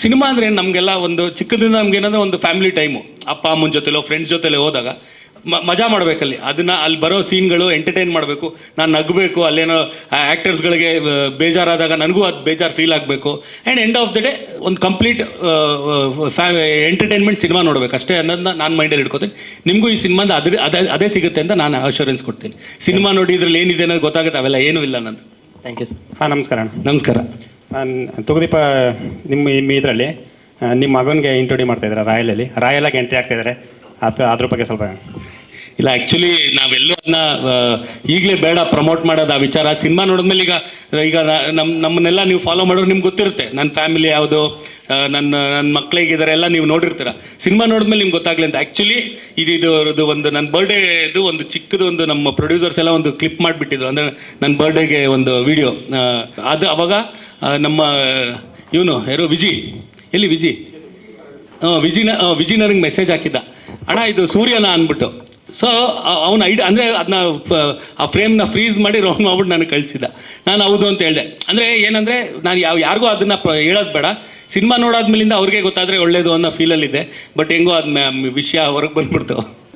Cinema ಅಂದರೆ ನಮಗೆಲ್ಲ ಒಂದು ಚಿಕ್ಕದಿಂದ ನಮ್ಗೇನಂದ್ರೆ ಒಂದು ಫ್ಯಾಮಿಲಿ ಟೈಮು, ಅಪ್ಪ ಅಮ್ಮನ ಜೊತೆಲೋ ಫ್ರೆಂಡ್ಸ್ ಜೊತೆಲೋ ಹೋದಾಗ ಮಜಾ ಮಾಡಬೇಕಲ್ಲಿ. ಅದನ್ನು ಅಲ್ಲಿ ಬರೋ ಸೀನ್ಗಳು ಎಂಟರ್ಟೈನ್ ಮಾಡಬೇಕು, ನಾನು ನಗಬೇಕು, ಅಲ್ಲೇನೋ ಆ್ಯಕ್ಟರ್ಸ್ಗಳಿಗೆ ಬೇಜಾರಾದಾಗ ನನಗೂ ಅದು ಬೇಜಾರು ಫೀಲ್ ಆಗಬೇಕು. And end of the day ಒಂದು ಕಂಪ್ಲೀಟ್ ಎಂಟರ್ಟೈನ್ಮೆಂಟ್ ಸಿನಿಮಾ ನೋಡಬೇಕು ಅಷ್ಟೇ ಅನ್ನೋದನ್ನ ನಾನು ಮೈಂಡಲ್ಲಿ ಇಟ್ಕೋತೀನಿ. ನಿಮಗೂ ಈ ಸಿನಿಮಾದ ಅದೇ ಸಿಗುತ್ತೆ ಅಂತ ನಾನು ಅಶ್ಯೂರೆನ್ಸ್ ಕೊಡ್ತೀನಿ. ಸಿನಿಮಾ ನೋಡಿ ಇದ್ರಲ್ಲಿ ಏನಿದೆ ಅನ್ನೋದು ಗೊತ್ತಾಗುತ್ತೆ, ಅವೆಲ್ಲ ಏನೂ ಇಲ್ಲ ನಂದು. Thank you sir. ಹಾಂ, ನಮಸ್ಕಾರ. ನಮಸ್ಕಾರ. ನಾನು ತುಗದೀಪ, ನಿಮ್ಮ ಇದರಲ್ಲಿ ನಿಮ್ಮ ಮಗನಿಗೆ ಇಂಟ್ರೊಡ್ಯೂಸ್ ಮಾಡ್ತಾಯಿದ್ದಾರೆ ರಾಯಲಾಗಿ ಎಂಟ್ರಿ ಆಗ್ತಾಯಿದ್ದಾರೆ, ಅದ್ರ ಬಗ್ಗೆ ಸ್ವಲ್ಪ. ಇಲ್ಲ, ಆ್ಯಕ್ಚುಲಿ ನಾವೆಲ್ಲೂ ಅದನ್ನ ಈಗಲೇ ಬೇಡ ಪ್ರಮೋಟ್ ಮಾಡೋದು ಆ ವಿಚಾರ. ಸಿನಿಮಾ ನೋಡಿದ್ಮೇಲೆ ಈಗ ನಮ್ಮನ್ನೆಲ್ಲ ನೀವು ಫಾಲೋ ಮಾಡೋರು ನಿಮ್ಗೆ ಗೊತ್ತಿರುತ್ತೆ, ನನ್ನ ಫ್ಯಾಮಿಲಿ ಯಾವುದು, ನನ್ನ ಮಕ್ಕಳಿಗಿದ್ದಾರೆ ಎಲ್ಲ ನೀವು ನೋಡಿರ್ತೀರ. ಸಿನಿಮಾ ನೋಡಿದ್ಮೇಲೆ ನಿಮ್ಗೆ ಗೊತ್ತಾಗಲಿ ಅಂತ. ಆ್ಯಕ್ಚುಲಿ ಇದು ಒಂದು ನನ್ನ ಬರ್ಡೇದು ಒಂದು ಚಿಕ್ಕದು ಒಂದು ನಮ್ಮ ಪ್ರೊಡ್ಯೂಸರ್ಸ್ ಎಲ್ಲ ಒಂದು ಕ್ಲಿಪ್ ಮಾಡಿಬಿಟ್ಟಿದ್ರು, ಅಂದರೆ ನನ್ನ ಬರ್ಡೇಗೆ ಒಂದು ವಿಡಿಯೋ. ಅದು ಅವಾಗ ನಮ್ಮ ಇವನು ಯಾರು ಎಲ್ಲಿ ವಿಜಿನವ್ರಿಗೆ ಮೆಸೇಜ್ ಹಾಕಿದ್ದ, ಅಣ್ಣ ಇದು ಸೂರ್ಯನ ಅಂದ್ಬಿಟ್ಟು. ಸೊ ಅವನ ಅಂದರೆ ಅದನ್ನ ಆ ಫ್ರೇಮ್ನ ಫ್ರೀಸ್ ಮಾಡಿ ರೌಂಡ್ ಮಾಡ್ಬಿಟ್ಟು ನನಗೆ ಕಳಿಸಿದ್ದ. ನಾನು ಹೌದು ಅಂತ ಹೇಳಿದೆ. ಅಂದರೆ ಏನಂದರೆ ನಾನು ಯಾರಿಗೂ ಅದನ್ನು ಹೇಳೋದು ಬೇಡ, ಸಿನಿಮಾ ನೋಡಾದ್ಮೇಲಿಂದ ಅವ್ರಿಗೆ ಗೊತ್ತಾದರೆ ಒಳ್ಳೇದು ಅನ್ನೋ ಫೀಲಲ್ಲಿದೆ. ಬಟ್ ಹೆಂಗೋ ಅದು ವಿಷಯ ಹೊರಗೆ ಬಂದ್ಬಿಡ್ತು.